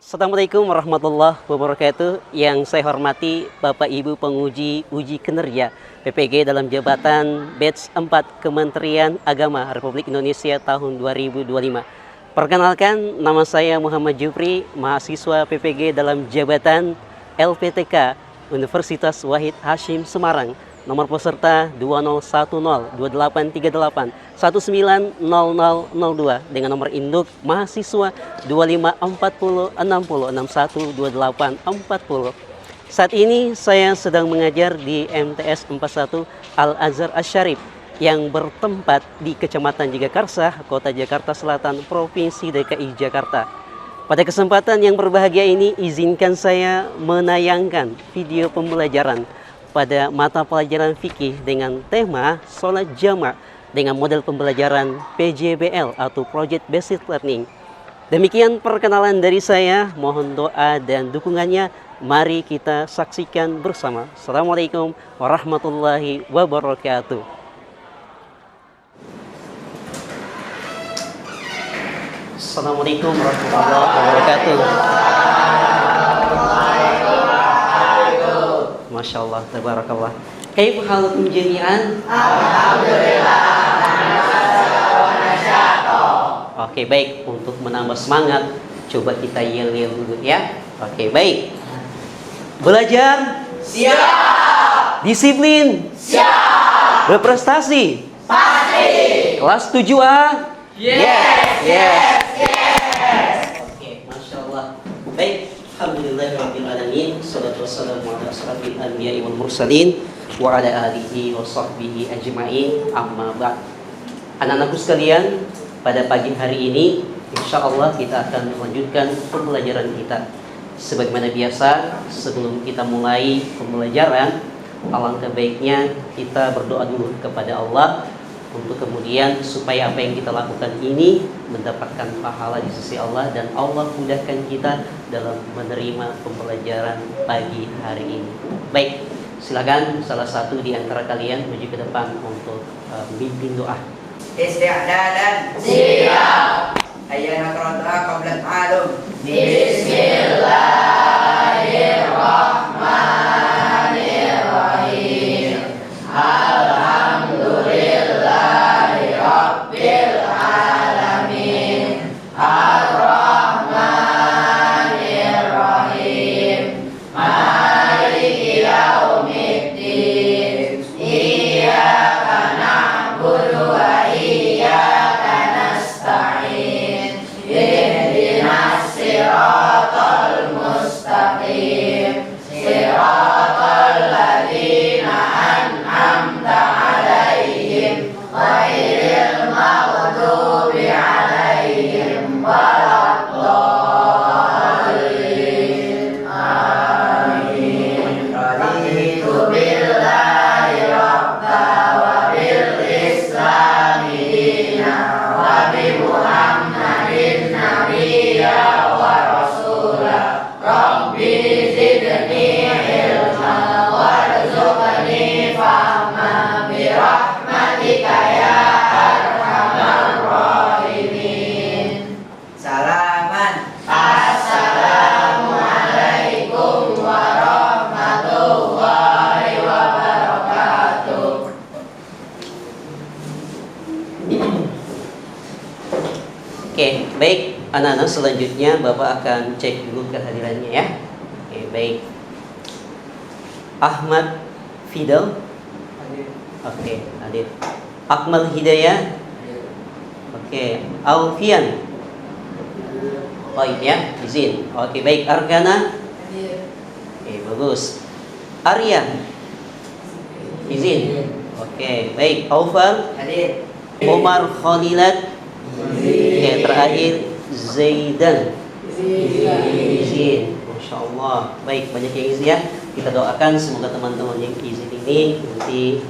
Assalamualaikum warahmatullahi wabarakatuh. Yang saya hormati Bapak Ibu penguji uji kinerja PPG dalam jabatan batch 4 Kementerian Agama Republik Indonesia tahun 2025. Perkenalkan, nama saya Muhammad Jupri, mahasiswa PPG dalam jabatan LPTK Universitas Wahid Hasyim Semarang. Nomor peserta 20102838190002 dengan nomor induk mahasiswa 254060612840. Saat ini saya sedang mengajar di MTS 41 Al-Azhar Asy-Syarif yang bertempat di Kecamatan Jagakarsa, Kota Jakarta Selatan, Provinsi DKI Jakarta. Pada kesempatan yang berbahagia ini, izinkan saya menayangkan video pembelajaran pada mata pelajaran fikih dengan tema sholat jama' dengan model pembelajaran PJBL atau Project Based Learning. Demikian perkenalan dari saya, mohon doa dan dukungannya. Mari kita saksikan bersama. Assalamualaikum warahmatullahi wabarakatuh. Assalamualaikum warahmatullahi wabarakatuh. Masya Allah, tabarakallah. Kaifa halukum jami'an? Alhamdulillah. Oke, baik. Untuk menambah semangat, coba kita yel-yel dulu ya. Oke, baik. Belajar? Siap. Disiplin? Siap. Berprestasi? Pasti. Kelas 7A? Yes. Oke, Masya Allah. Baik. Alhamdulillahirrahmanirrahim. Salatu wassalamu ala asrafil anbiya'i wal mursalin wa ala alihi wa sahbihi ajma'in, amma ba'd. Anak-anakku sekalian, pada pagi hari ini insya Allah kita akan melanjutkan pembelajaran kita. Sebagaimana biasa, sebelum kita mulai pembelajaran, alangkah baiknya kita berdoa dulu kepada Allah untuk kemudian supaya apa yang kita lakukan ini mendapatkan pahala di sisi Allah dan Allah mudahkan kita dalam menerima pembelajaran pagi hari ini. Baik, silakan salah satu di antara kalian maju ke depan untuk memimpin doa. Isti'dadan. Siap. Ayyana qara'atuha qabla ta'alum. Bismillahirrahmanirrahim. Alhamdulillahi Rabbil alamin. Ar-Rahmanir-Rahim. Maliki yaumiddin. Iyyaka na'budu wa iyyaka nasta'in. Ihdinas siratal mustaqim. Siratal ladzina an'amta 'alaihim ghairil maghdubi 'alaihim waladdallin. Amin. Raditu billahi rabba wa bil islami dina wa bi Muhammadin nabiyya wa rasula. Rabbi zidni ilma warzuqni fahma bi rahmatika ya arhamar rahimin. Salaman. Assalamualaikum warahmatullahi wabarakatuh. Oke, baik. Anak-anak, selanjutnya Bapak akan cek dulu kehadirannya ya. Oke, baik. Ahmad Fidel. Oke, hadir. Akmal Hidayah. Oke, Alfian. Baik ya, izin. Oke, baik. Argana. Oke, bagus. Arya. Izin. Oke, baik. Aufal. Hadir. Omar Khalilat. Oke, terakhir Zaidan. Izin. Masya Allah. Baik, banyak yang izin ya. Kita doakan semoga teman-teman yang izin ini nanti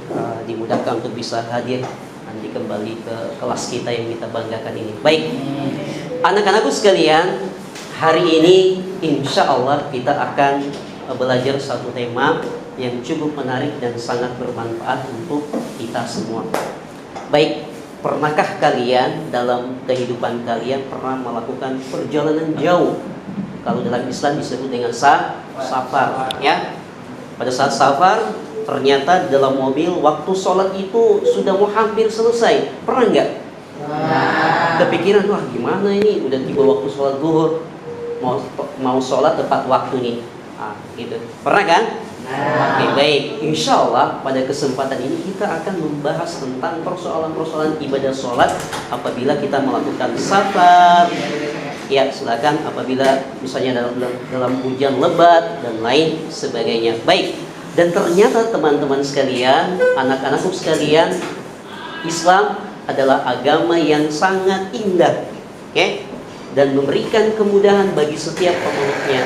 dimudahkan untuk bisa hadir nanti kembali ke kelas kita yang kita banggakan ini. Baik, anak-anakku sekalian, hari ini insya Allah kita akan belajar satu tema yang cukup menarik dan sangat bermanfaat untuk kita semua. Baik, pernahkah kalian dalam kehidupan kalian pernah melakukan perjalanan jauh Kalau dalam Islam disebut dengan safar, ya. Pada saat safar, ternyata dalam mobil waktu sholat itu sudah mau hampir selesai. Pernah nggak? Kepikiran, wah gimana ini? Udah tiba waktu sholat zuhur, mau sholat tepat waktu nih. Gitu. Pernah kan? Oke, baik. Insya Allah pada kesempatan ini kita akan membahas tentang persoalan-persoalan ibadah sholat apabila kita melakukan safar. Ya, silakan apabila misalnya dalam hujan lebat dan lain sebagainya. Baik. Dan ternyata teman-teman sekalian, anak-anakku sekalian, Islam adalah agama yang sangat indah, oke? Dan memberikan kemudahan bagi setiap pemeluknya.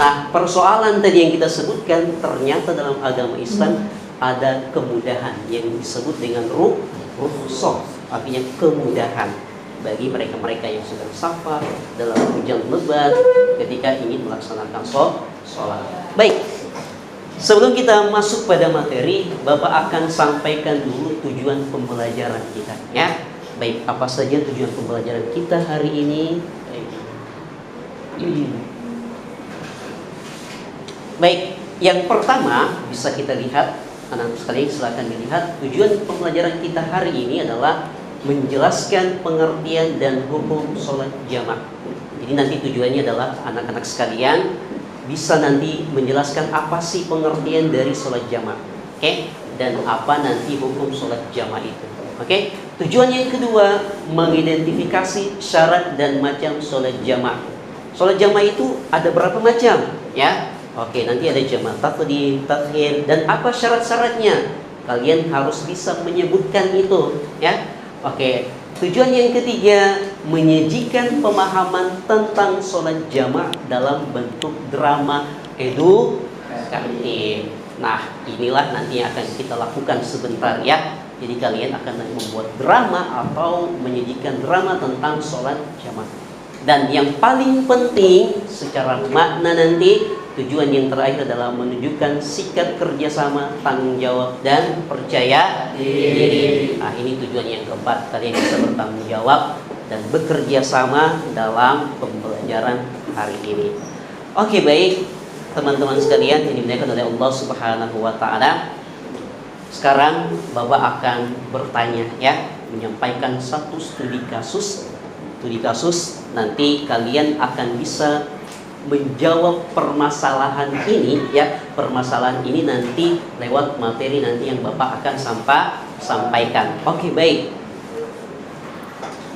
Nah, persoalan tadi yang kita sebutkan, ternyata dalam agama Islam ada kemudahan yang disebut dengan rukhsah, artinya kemudahan bagi mereka-mereka yang sedang safar dalam hujan lebat ketika ingin melaksanakan sholat. Baik, sebelum kita masuk pada materi, Bapak akan sampaikan dulu tujuan pembelajaran kita, ya. Baik, apa saja tujuan pembelajaran kita hari ini? Baik, yang pertama bisa kita lihat, anak sekalian silakan dilihat. Tujuan pembelajaran kita hari ini adalah menjelaskan pengertian dan hukum sholat jamaah. Jadi nanti tujuannya adalah anak-anak sekalian bisa nanti menjelaskan apa sih pengertian dari sholat jamaah, oke? Dan apa nanti hukum sholat jamaah itu, oke? Tujuan yang kedua, mengidentifikasi syarat dan macam sholat jamaah. Sholat jamaah itu ada berapa macam, ya? Oke, nanti ada jamaah taqdim, takhir, dan apa syarat-syaratnya? Kalian harus bisa menyebutkan itu, ya. Oke, tujuan yang ketiga, menyajikan pemahaman tentang sholat jamaah dalam bentuk drama edukatif. Nah, inilah nanti yang akan kita lakukan sebentar, ya. Jadi kalian akan membuat drama atau menyajikan drama tentang sholat jamaah. Dan yang paling penting secara makna nanti, tujuan yang terakhir adalah menunjukkan sikap kerjasama, tanggung jawab, dan percaya diri. Nah, ini tujuan yang keempat. Kalian bisa bertanggung jawab dan bekerja sama dalam pembelajaran hari ini. Oke, baik. Teman-teman sekalian yang dimuliakan oleh Allah Subhanahu wa taala. Sekarang Bapak akan bertanya, ya, menyampaikan satu studi kasus. Nanti kalian akan bisa menjawab permasalahan ini, ya. Permasalahan ini nanti lewat materi nanti yang Bapak akan sampaikan. Oke, baik.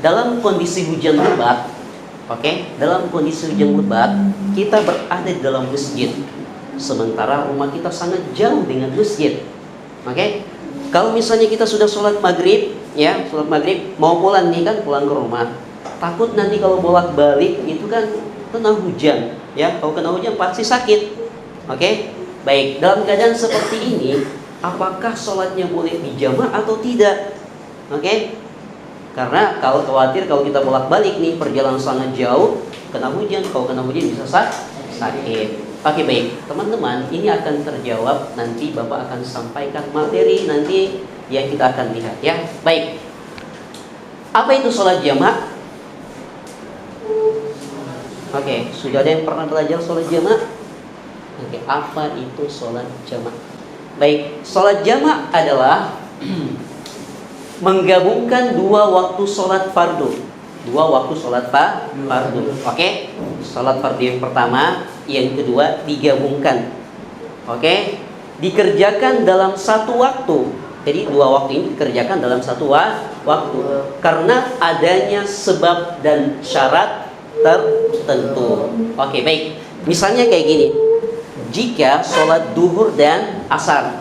Dalam kondisi hujan lebat, dalam kondisi hujan lebat, kita berada di dalam masjid. Sementara rumah kita sangat jauh dengan masjid. Kalau misalnya kita sudah sholat maghrib, ya, sholat maghrib mau pulang nih kan, pulang ke rumah. Takut nanti kalau bolak-balik itu kan kena hujan, ya. Kalau kena hujan pasti sakit. Baik, dalam keadaan seperti ini, apakah sholatnya boleh dijamaah atau tidak? Karena kalau khawatir kalau kita bolak-balik nih, perjalanan sangat jauh, kena hujan, kalau kena hujan bisa sakit. Baik, teman-teman, ini akan terjawab nanti Bapak akan sampaikan materi nanti yang kita akan lihat, ya. Baik. Apa itu sholat jamaah? Sudah ada yang pernah belajar sholat jamaah? Apa itu sholat jamaah? Baik, sholat jamaah adalah menggabungkan dua waktu sholat fardu. Sholat fardu yang pertama, yang kedua digabungkan. Dikerjakan dalam satu waktu. Jadi dua waktu ini dikerjakan dalam satu waktu karena adanya sebab dan syarat tertentu. Baik. Misalnya kayak gini. Jika sholat duhur dan asar,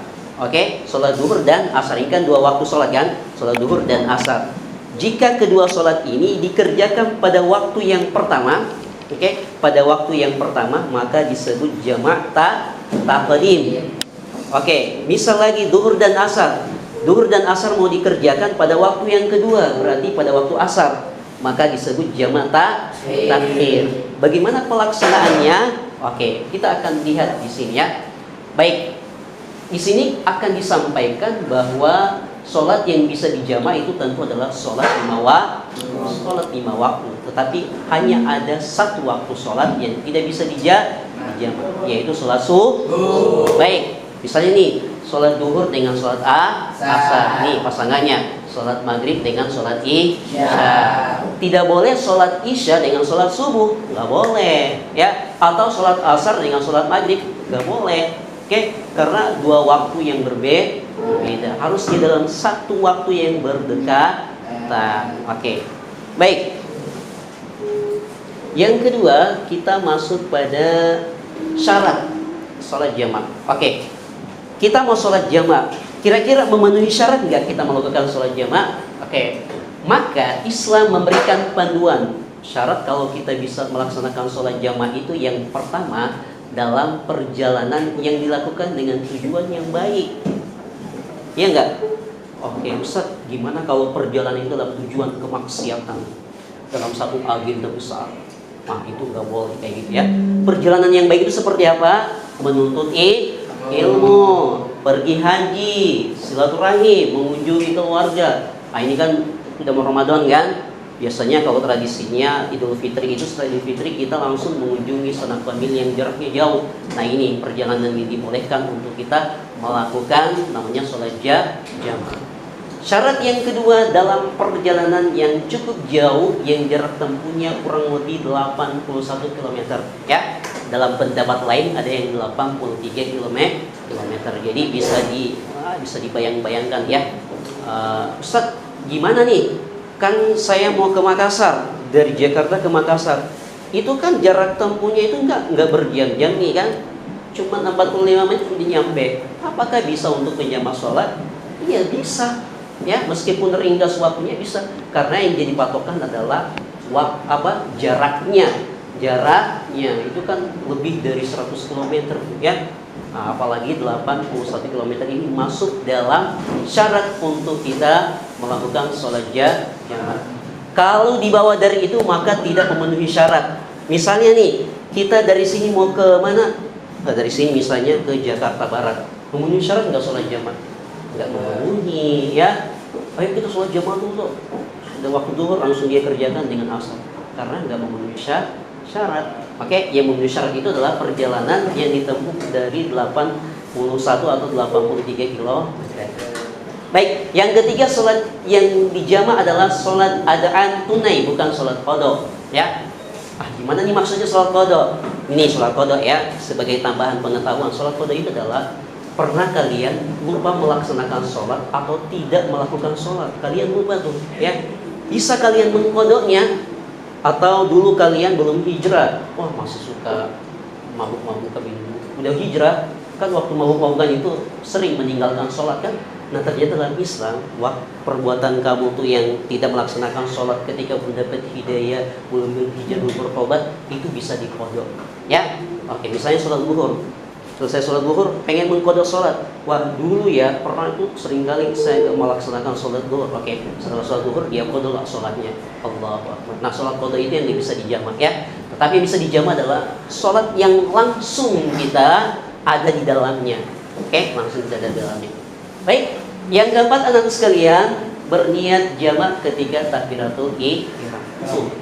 sholat duhur dan asar ini kan dua waktu sholat kan, sholat duhur dan asar. Jika kedua sholat ini dikerjakan pada waktu yang pertama, pada waktu yang pertama, maka disebut jama' taqdim. Misal lagi duhur dan asar. Duhur dan asar mau dikerjakan pada waktu yang kedua, berarti pada waktu asar, maka disebut jama' takhir. Bagaimana pelaksanaannya? Kita akan lihat di sini, ya. Baik. Di sini akan disampaikan bahwa sholat yang bisa dijamak itu tentu adalah sholat 5 waktu. Tetapi hanya ada satu waktu sholat yang tidak bisa dijamak, yaitu sholat subuh. Baik, misalnya nih, sholat duhur dengan sholat asar. Nih pasangannya, sholat maghrib dengan sholat isya. Tidak boleh sholat isya dengan sholat subuh, nggak boleh, ya. Atau sholat asar dengan sholat maghrib, nggak boleh. Oke, karena dua waktu yang berbeda. Harus di dalam satu waktu yang berdekatan. Oke, baik. Yang kedua, kita masuk pada syarat sholat jamak. Oke, kita mau sholat jamak, kira-kira memenuhi syarat nggak kita melakukan sholat jamak? Oke, maka Islam memberikan panduan syarat kalau kita bisa melaksanakan sholat jamak itu yang pertama dalam perjalanan yang dilakukan dengan tujuan yang baik. Ya enggak? Oke, Ustaz, gimana kalau perjalanan itu dalam tujuan kemaksiatan dalam satu agenda besar? Nah, itu nggak boleh kayak gitu ya. Perjalanan yang baik itu seperti apa? Menuntut ilmu, pergi haji, silaturahim, mengunjungi keluarga. Nah, ini kan udah mau Ramadan kan? Biasanya kalau tradisinya Idul Fitri itu setelah Idul Fitri kita langsung mengunjungi sanak famili yang jaraknya jauh. Nah, ini perjalanan yang dibolehkan untuk kita melakukan namanya sholat jamak. Syarat yang kedua dalam perjalanan yang cukup jauh yang jarak tempuhnya kurang lebih 81 km ya. Dalam pendapat lain ada yang 83 km. Jadi bisa dibayang-bayangkan ya. Ustaz, gimana nih? Kan saya mau ke Makassar, dari Jakarta ke Makassar. Itu kan jarak tempuhnya itu enggak berjam-jam nih kan. Cuma 45 menit udah nyampe. Apakah bisa untuk menjamak sholat? Iya, bisa. Ya, meskipun ringkas waktunya bisa, karena yang jadi patokan adalah jaraknya itu kan lebih dari 100 km ya. Nah, apalagi 81 km ini masuk dalam syarat untuk kita melakukan sholat jamak. Kalau di bawah dari itu maka tidak memenuhi syarat. Misalnya nih, kita dari sini mau ke mana? Nah, dari sini misalnya ke Jakarta Barat, memenuhi syarat nggak sholat jamak? Nggak memenuhi ya. Ayo kita sholat jamaah dulu. Sudah waktu duhur langsung dia kerjakan dengan asar, karena nggak memenuhi syarat. Oke, yang memenuhi syarat itu adalah perjalanan yang ditempuh dari 81 atau 83 km. Baik, yang ketiga sholat yang dijamak adalah sholat adaan tunai, bukan sholat qada ya. Gimana nih maksudnya sholat qada? Ini sholat qada ya, sebagai tambahan pengetahuan, sholat qada itu adalah pernah kalian lupa melaksanakan sholat atau tidak melakukan sholat, kalian lupa tuh ya, bisa kalian mengkodoknya. Atau dulu kalian belum hijrah, wah masih suka mabuk-mabukan minum, udah hijrah kan, waktu mabuk-mabukan itu sering meninggalkan sholat kan. Nah, ternyata dalam Islam perbuatan kamu tuh yang tidak melaksanakan sholat ketika mendapat hidayah, belum berhijrah, belum bertobat, itu bisa dikodok ya. Oke, misalnya sholat zuhur, selesai sholat zuhur pengen mengkodok sholat, wah dulu ya pernah itu seringkali saya melaksanakan sholat zuhur. Oke, setelah sholat zuhur dia kodok sholatnya. Allahu Akbar. Nah, sholat kodok itu yang bisa dijamak ya. Tetapi yang bisa dijamak adalah sholat yang langsung kita ada di dalamnya. Oke, langsung kita ada di dalamnya. Baik, yang keempat anak sekalian, berniat jamak ketika takbiratul ihram.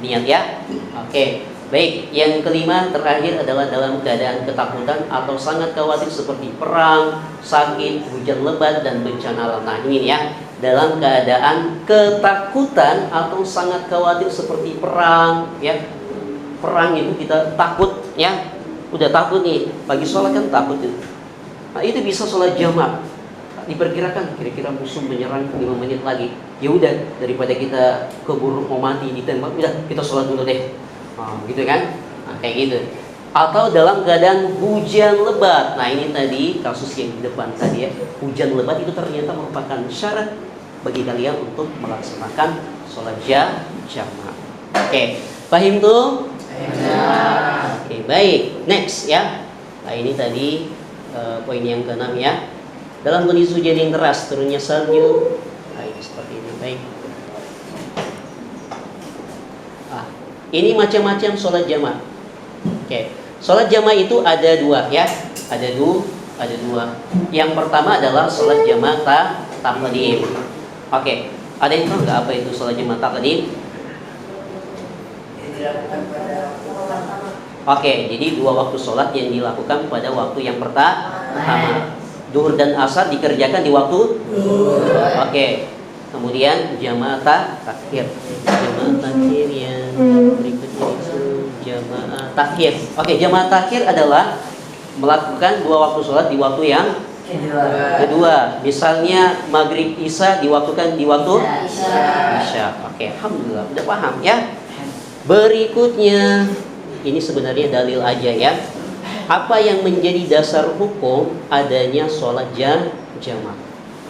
Niat ya. Oke. Baik, yang kelima terakhir adalah dalam keadaan ketakutan atau sangat khawatir seperti perang, sakit, hujan lebat, dan bencana alam. Nah, ini ya, dalam keadaan ketakutan atau sangat khawatir seperti perang ya. Perang itu kita takut ya. Udah takut nih, pagi sholat kan takut itu. Nah, itu bisa sholat jamak. Diperkirakan kira-kira musuh menyerang 5 menit lagi. Ya udah, daripada kita keburu mau mati ditembak, udah kita sholat dulu deh. Gitu kan? Nah, kayak gitu. Atau dalam keadaan hujan lebat. Nah, ini tadi kasus yang di depan tadi ya. Hujan lebat itu ternyata merupakan syarat bagi kalian untuk melaksanakan sholat jamak. Oke, paham tuh? Oke, baik. Next ya. Nah, ini tadi poin yang ke-6 ya. Dalam kondisi hujan yang deras, turunnya salju. Nah, ini seperti ini. Baik. Ini macam-macam sholat jamak. Oke, sholat jamak itu ada dua ya, ada dua. Yang pertama adalah sholat jamak taqdim. Oke, ada yang tahu nggak apa itu sholat jamaah takdim? Oke, jadi 2 waktu sholat yang dilakukan pada waktu yang pertama. Duhur dan asar dikerjakan di waktu. Oke, kemudian jamaah takhir. Jamaah takhir yang berikutnya itu jamaah takhir. Oke, jamaah takhir adalah melakukan 2 waktu sholat di waktu yang kedua. Misalnya maghrib isya diwaktukan di waktu isya. Oke, alhamdulillah udah paham ya. Berikutnya ini sebenarnya dalil aja ya. Apa yang menjadi dasar hukum adanya sholat jamaah?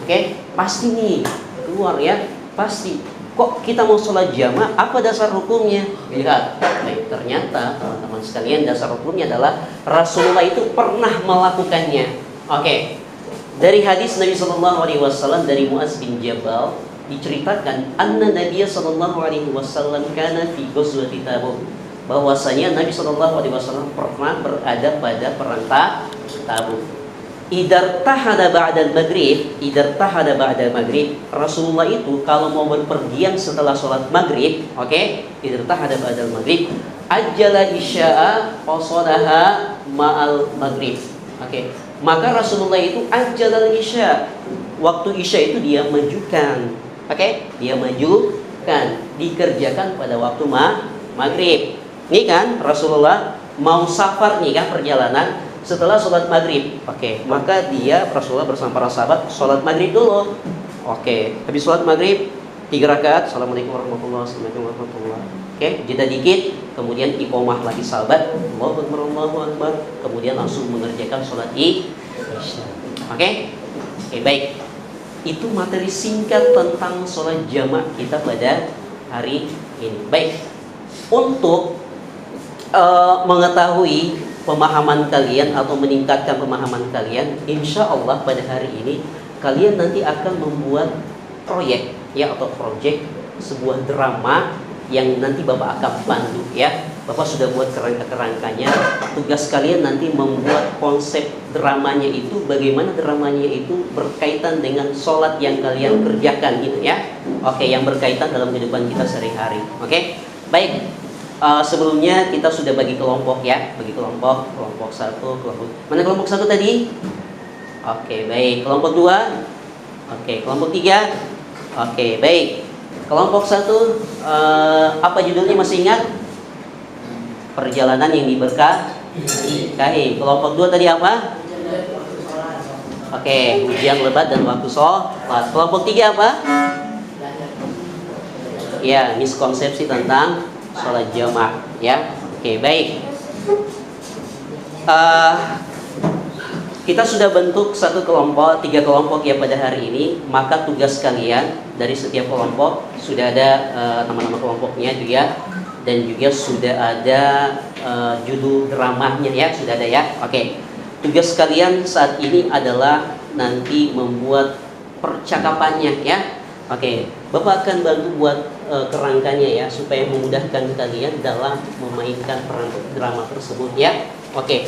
Oke, pasti nih keluar ya, pasti. Kok kita mau sholat jamaah? Apa dasar hukumnya? Lihat, baik, ternyata teman-teman sekalian dasar hukumnya adalah Rasulullah itu pernah melakukannya. Oke, dari hadis Nabi Sallallahu Alaihi Wasallam dari Muaz bin Jabal diceritakan, anna Nabiya Sallallahu Alaihi Wasallam kana fi ghazwati Tabuk, bahwasanya Nabi Sallallahu Alaihi Wasallam pernah berada pada perang Tabuk. Idar tahada ba'dal maghrib, Rasulullah itu kalau mau berpergian setelah sholat maghrib, oke, idar tahada ba'dal maghrib, ajjala isya'a qasadaha ma'al maghrib. Oke, maka Rasulullah itu ajjalal isya, waktu isya itu dia majukan. Oke, dia majukan, dikerjakan pada waktu maghrib. Ini kan Rasulullah mau safar nih kan, perjalanan setelah sholat maghrib. Oke, maka dia Rasulullah bersama para sahabat sholat maghrib dulu. Oke, habis sholat maghrib 3 rakaat, assalamualaikum warahmatullahi wabarakatuh. Oke, jeda dikit, kemudian iqomah lagi sahabat, Allahu Akbar, Allahu Akbar, kemudian langsung mengerjakan sholat isya. Oke, baik. Itu materi singkat tentang sholat jamaah kita pada hari ini. Baik, untuk mengetahui pemahaman kalian atau meningkatkan pemahaman kalian, insya Allah pada hari ini kalian nanti akan membuat proyek ya, atau project sebuah drama yang nanti Bapak akan bantu ya. Bapak sudah buat kerangka-kerangkanya. Tugas kalian nanti membuat konsep dramanya itu, bagaimana dramanya itu berkaitan dengan sholat yang kalian kerjakan gitu ya. Oke, yang berkaitan dalam kehidupan kita sehari-hari. Oke, baik. Sebelumnya kita sudah bagi kelompok ya, bagi kelompok 1, kelompok mana kelompok 1 tadi? Oke, baik. Kelompok 2, oke, kelompok 3, oke, baik. Kelompok 1, apa judulnya masih ingat? Perjalanan yang diberkahi. Kelompok 2 tadi apa? Oke, ujian lebat dan waktu sholat. Kelompok 3 apa? Ya, miskonsepsi tentang sholat jamaah ya. Oke, baik. Kita sudah bentuk 1 kelompok, 3 kelompok ya pada hari ini. Maka tugas kalian dari setiap kelompok sudah ada nama-nama kelompoknya juga, dan juga sudah ada judul dramanya ya, sudah ada ya. Oke, tugas kalian saat ini adalah nanti membuat percakapannya ya. Oke, Bapak akan bantu buat kerangkanya ya, supaya memudahkan kalian dalam memainkan peran drama tersebut ya. Oke,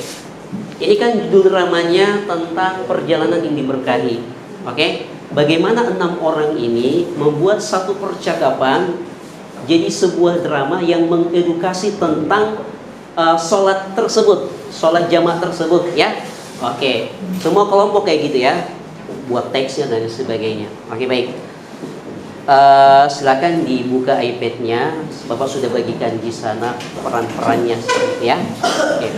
ini kan judul dramanya tentang perjalanan yang diberkahi. Oke, bagaimana 6 orang ini membuat satu percakapan jadi sebuah drama yang mengedukasi tentang sholat tersebut, sholat jamaah tersebut ya. Oke, semua kelompok kayak gitu ya, buat teksnya dan sebagainya. Oke, baik. Silakan dibuka iPad-nya. Bapak sudah bagikan di sana peran-perannya seperti itu ya. Oke.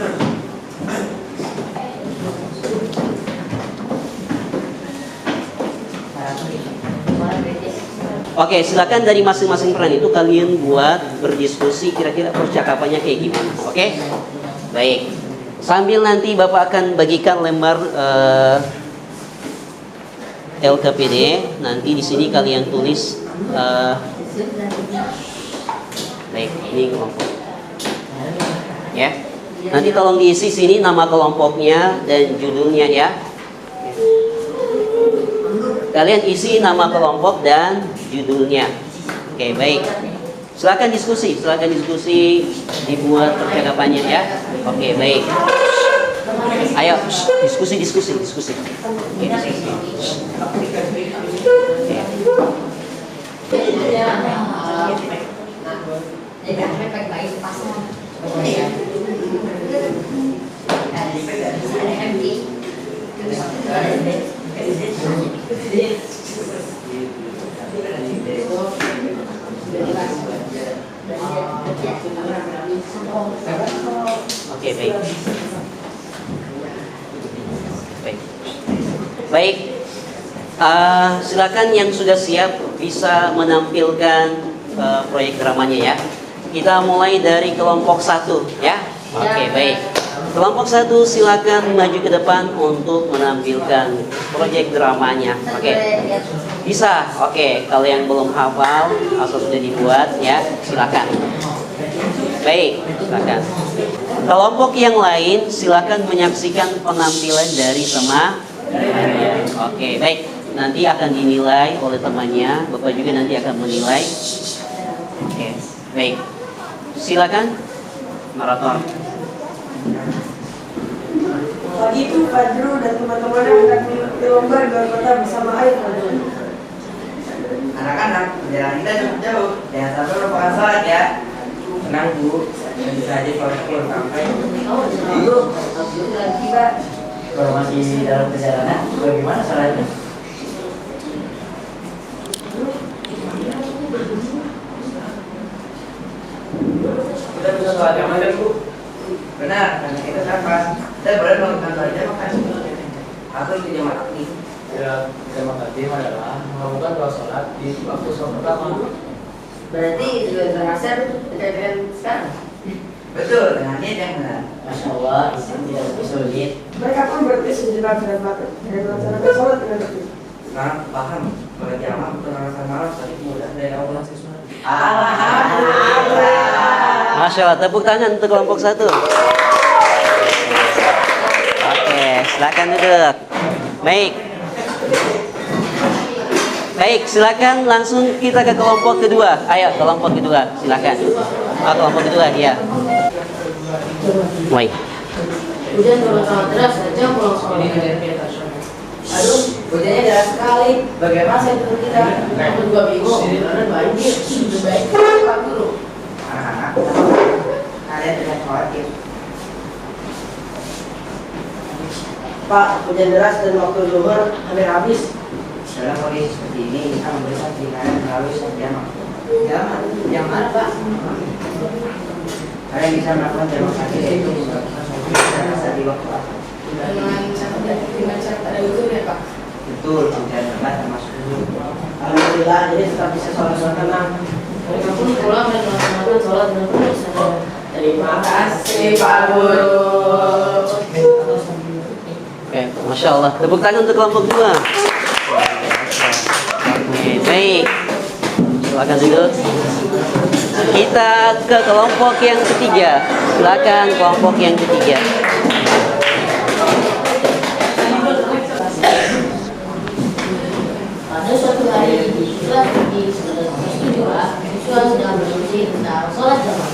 Oke, silakan dari masing-masing peran itu kalian buat berdiskusi kira-kira percakapannya kayak gimana. Oke? Baik. Sambil nanti Bapak akan bagikan lembar LKPD, nanti di sini kalian tulis baik, ini kelompok ya. Nanti tolong diisi sini nama kelompoknya dan judulnya ya. Kalian isi nama kelompok dan judulnya. Oke, baik. Silakan diskusi, dibuat percakapannya ya. Oke, baik. Ayo, diskusi. Oke. Oke, baik. Baik. Baik. Silakan yang sudah siap bisa menampilkan proyek dramanya ya. Kita mulai dari kelompok 1 ya. Oke, baik. Kelompok 1 silakan maju ke depan untuk menampilkan proyek dramanya. Oke. Bisa. Oke, kalau yang belum hafal atau sudah dibuat ya, silakan. Baik, silakan. Kelompok yang lain silakan menyaksikan penampilan dari temannya. Oke, baik. Nanti akan dinilai oleh temannya. Bapak juga nanti akan menilai. Oke, baik. Silakan, narator. Pagi itu Fadru dan teman-temannya hendak mengikuti lomba di luar kota bersama air Fadru. Anak-anak, perjalanan kita cukup jauh. Jangan sampai melupakan sholat ya. Tenang Bu, tentu saja sholat belum sampai. Dulu, sudah tiba. Kalau masih dalam perjalanan, bagaimana sholatnya? Kita bisa sholat yang mana Bu? Benar, karena kita siapa? Saya boleh melakukan sholat jamaah. Atau itu jamaah takdim. Ya, jamaah takdim adalah melakukan dua sholat di waktu sholat pertama. Berarti juga terasa dengan sekarang. Betul, dengan niat yang benar. Masya Allah, Islam tidak lebih sulit. Mereka pun berarti sejenak dan melaksanakan sholat dengan tertib. Sekarang paham kalau jamaah betul rasa malam tapi mudah dari Allah siswa. Alhamdulillah. Masya Allah, tepuk tangan untuk kelompok 1. Oke, silakan duduk. Baik. Baik, silakan langsung kita ke kelompok kedua. Ayo, kelompok kedua, silakan. Kelompok kedua, ya. Baik. Hujan turun sangat deras saja pulang sekolah. Aduh, hujannya deras sekali. Bagaimana saya turun kita? Aku juga bingung karena banjir. Lebih baik Pak Guru. Anak-anak, kalian tidak khawatir. Pak, hujan deras dan waktu zuhur hampir habis. Dalam kondisi seperti ini, kita memberikan pilihan melalui sholat jamaah. Yang mana Pak? Kalian bisa melakukan jamaah kaki yaitu melakukan sholat di waktu asar. Dengan cara ada ukur ya Pak. Betul, hujan lebat termasuk dulu. Alhamdulillah, jadi tetap bisa sholat tenang. Mereka pun pulang dan melaksanakan sholat dengan penuh sadar. Terima kasih Pak Guru. Oke, Masya Allah. Tepuk tangan untuk kelompok 2. Oke, baik. Silakan duduk. Kita ke kelompok yang ketiga. Silakan kelompok yang ketiga. Pada suatu hari siswa di kelas 2, siswa sedang berdiskusi tentang sholat jamaah.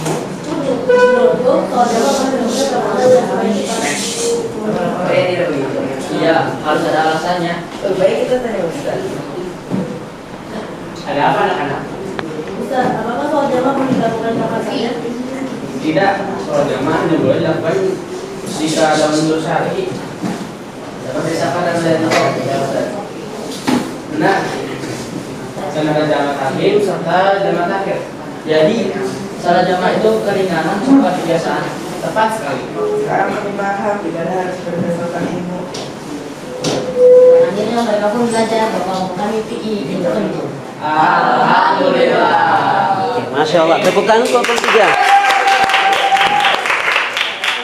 Menurutku, sholat jamaah kan Kalian tidak begitu. Iya, harus ada alasannya. Lebih baik kita tanya Ustaz. Ada apa anak-anak? Ustaz, apakah sholat jamaah boleh dilakukan kapan saja? Tidak, sholat jamaah hanya boleh dilakukan jika ada mundur syar'i. Dapat disahkan dan melihat tidak. Benar. Dan ada jamaah takdim serta jamaah takhir. Jadi, sholat jamaah itu keringanan sholat kebiasaan. Tepat sekali. Sekarang kami paham ibadah harus berdasarkan ilmu. Akhirnya mereka pun belajar bahwa kami fikih itu kan itu. Alhamdulillah. Oke, Masya Allah. Tepuk tangan untuk kelompok 3.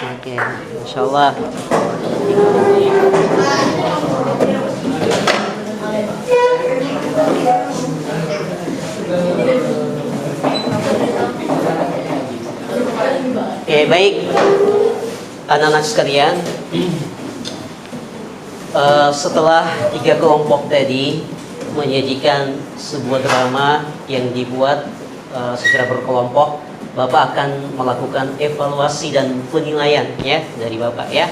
Oke, Masya Allah. Oke, baik. Anak-anak sekalian, setelah 3 kelompok tadi menyajikan sebuah drama yang dibuat secara berkelompok, Bapak akan melakukan evaluasi dan penilaian ya dari Bapak ya.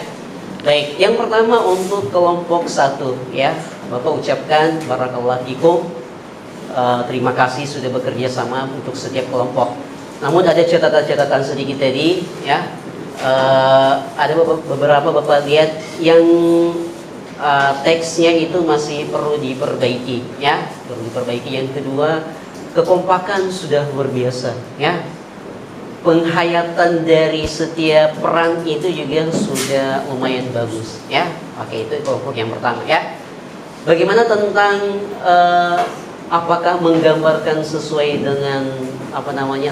Baik, yang pertama untuk kelompok 1 ya, Bapak ucapkan barakallahu fikum, terima kasih sudah bekerja sama untuk setiap kelompok. Namun ada catatan-catatan sedikit tadi, ya. Ada beberapa Bapak lihat yang teksnya itu masih perlu diperbaiki, ya. Perlu diperbaiki. Yang kedua, kekompakan sudah luar biasa, ya. Penghayatan dari setiap peran itu juga sudah lumayan bagus, ya. Oke, itu kelompok yang pertama, ya. Bagaimana tentang apakah menggambarkan sesuai dengan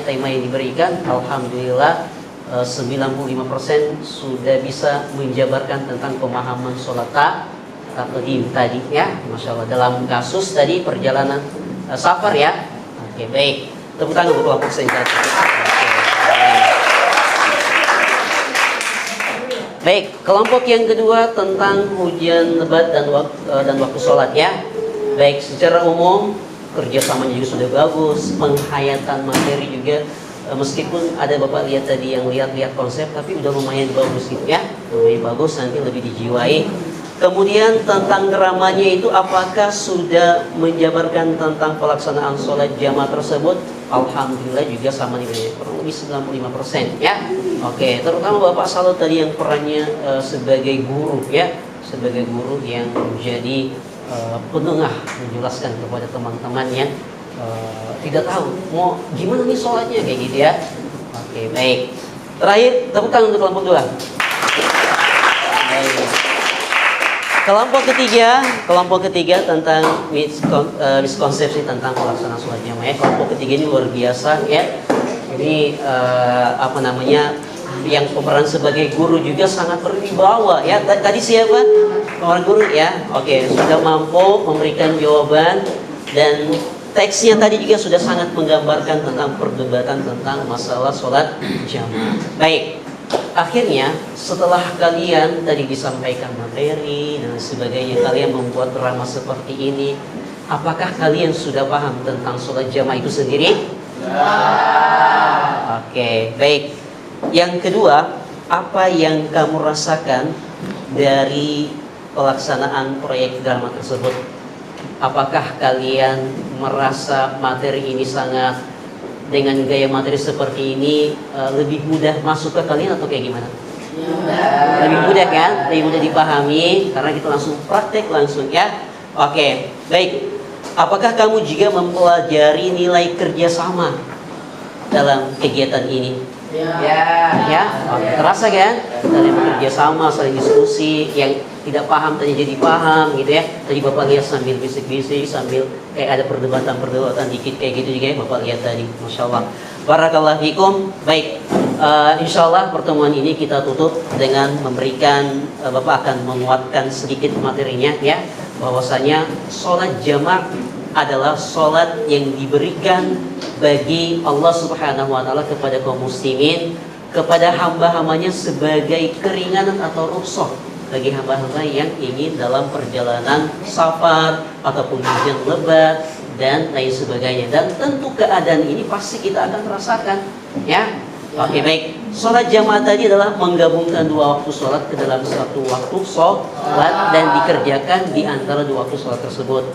tema yang diberikan? Alhamdulillah 95% sudah bisa menjabarkan tentang pemahaman sholat taqdim tadi, ya. Masya Allah, dalam kasus tadi perjalanan safar, ya. Oke, baik. Tepuk tangan untuk kelompok singkat. Baik, kelompok yang kedua tentang hujan lebat dan waktu sholat, ya. Baik, secara umum kerjasamanya juga sudah bagus, penghayatan materi juga meskipun ada Bapak lihat tadi yang lihat konsep, tapi udah lumayan bagus gitu, ya. Lumayan bagus, nanti lebih dijiwai. Kemudian tentang gramanya itu apakah sudah menjabarkan tentang pelaksanaan sholat jamaah tersebut? Alhamdulillah juga sama nih, kurang lebih 95%, ya. Oke, terutama Bapak Salut tadi yang perannya sebagai guru, ya, sebagai guru yang menjadi penengah menjelaskan kepada teman-teman yang tidak tahu mau gimana nih sholatnya kayak gitu, ya. Oke, baik. Terakhir, tepuk tangan untuk kelompok dua. Baik. Kelompok ketiga tentang miskonsepsi tentang pelaksanaan sholat jamaah. Kelompok ketiga ini luar biasa, ya. Ini yang pemeran sebagai guru juga sangat berwibawa, ya. Tadi siapa? Pemeran guru, ya. Oke, sudah mampu memberikan jawaban dan teksnya tadi juga sudah sangat menggambarkan tentang perdebatan tentang masalah sholat jamaah. Baik. Akhirnya setelah kalian tadi disampaikan materi dan sebagainya, kalian membuat drama seperti ini, apakah kalian sudah paham tentang sholat jamaah itu sendiri? Ya. Oke, baik. Yang kedua, apa yang kamu rasakan dari pelaksanaan proyek drama tersebut? Apakah kalian merasa materi ini sangat, dengan gaya materi seperti ini lebih mudah masuk ke kalian atau kayak gimana? Lebih mudah, kan? Lebih mudah dipahami karena kita langsung praktek langsung, ya. Oke, baik. Apakah kamu juga mempelajari nilai kerjasama dalam kegiatan ini? Ya. Oke, terasa kan? Saling bekerja sama, saling diskusi, yang tidak paham tadi jadi paham, gitu, ya. Tadi Bapak lihat sambil bisik-bisik, sambil kayak ada perdebatan dikit kayak gitu juga, ya, Bapak lihat tadi. Masya Allah. Barakallahu fikum. Baik, insya Allah pertemuan ini kita tutup dengan memberikan, Bapak akan menguatkan sedikit materinya, ya, bahwasanya sholat jamaah adalah sholat yang diberikan bagi Allah Subhanahu wa Ta'ala kepada kaum muslimin, kepada hamba-hambanya sebagai keringanan atau rukhsah bagi hamba-hamba yang ingin dalam perjalanan safar ataupun hujan lebat dan lain sebagainya. Dan tentu keadaan ini pasti kita akan rasakan, ya. Oke, baik. Sholat jamaah tadi adalah menggabungkan dua waktu sholat ke dalam satu waktu sholat dan dikerjakan di antara dua waktu sholat tersebut.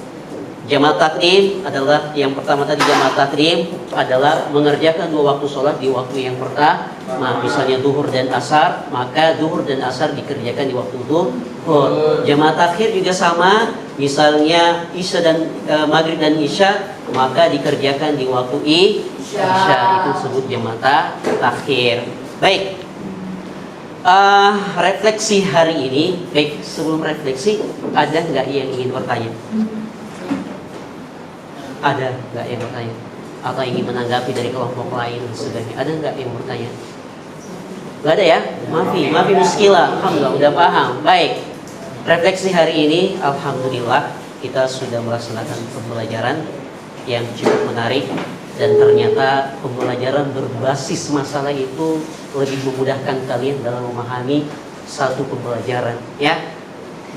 Jamaah takdim adalah yang pertama tadi, jamaah takdim adalah mengerjakan dua waktu sholat di waktu yang pertama, misalnya duhur dan asar, maka duhur dan asar dikerjakan di waktu duhur. Jamaah takhir juga sama, misalnya isya dan maghrib dan isya, maka dikerjakan di waktu isya. Itu disebut jamaah takhir. Baik. Refleksi hari ini. Baik, sebelum refleksi, ada nggak yang ingin bertanya? Ada nggak yang bertanya? Atau ingin menanggapi dari kelompok lain dan sebagainya? Ada nggak yang bertanya? Nggak ada, ya? Maafi muskilah. Alhamdulillah, udah paham. Baik. Refleksi hari ini, alhamdulillah, kita sudah melaksanakan pembelajaran yang cukup menarik. Dan ternyata pembelajaran berbasis masalah itu lebih memudahkan kalian dalam memahami satu pembelajaran, ya.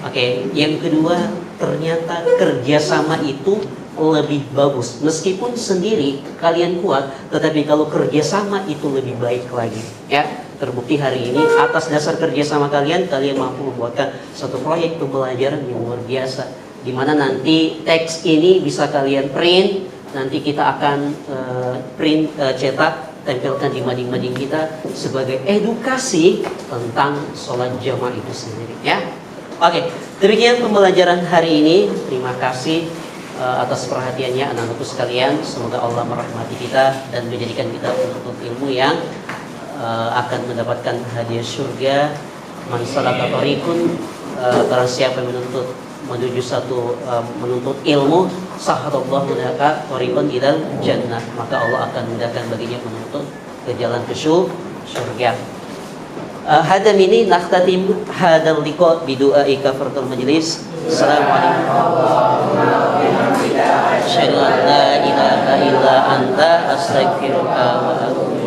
Oke, yang kedua, ternyata kerjasama itu lebih bagus. Meskipun sendiri kalian kuat, tetapi kalau kerjasama itu lebih baik lagi, ya. Terbukti hari ini atas dasar kerjasama kalian mampu membuatkan satu proyek pembelajaran yang luar biasa, di mana nanti teks ini bisa kalian print, nanti kita akan cetak, tempelkan di mading-mading kita sebagai edukasi tentang sholat jamaah itu sendiri, ya. Oke, demikian pembelajaran hari ini. Terima kasih atas perhatiannya anak-anakku sekalian. Semoga Allah merahmati kita dan menjadikan kita penuntut ilmu yang akan mendapatkan hadiah surga. Man salaka tariqun, barang siapa yang menuju menuntut ilmu, sahalallahu laka tariqan ilal jannah, maka Allah akan mudahkan baginya menuntut ke jalan ke surga. Hadam ini nakhtatim hadal liqa bi du'ai kafaratul majlis. Assalamualaikum warahmatullahi wabarakatuh. Asyhadu an la ilaha illa anta astaghfiruka wa atubu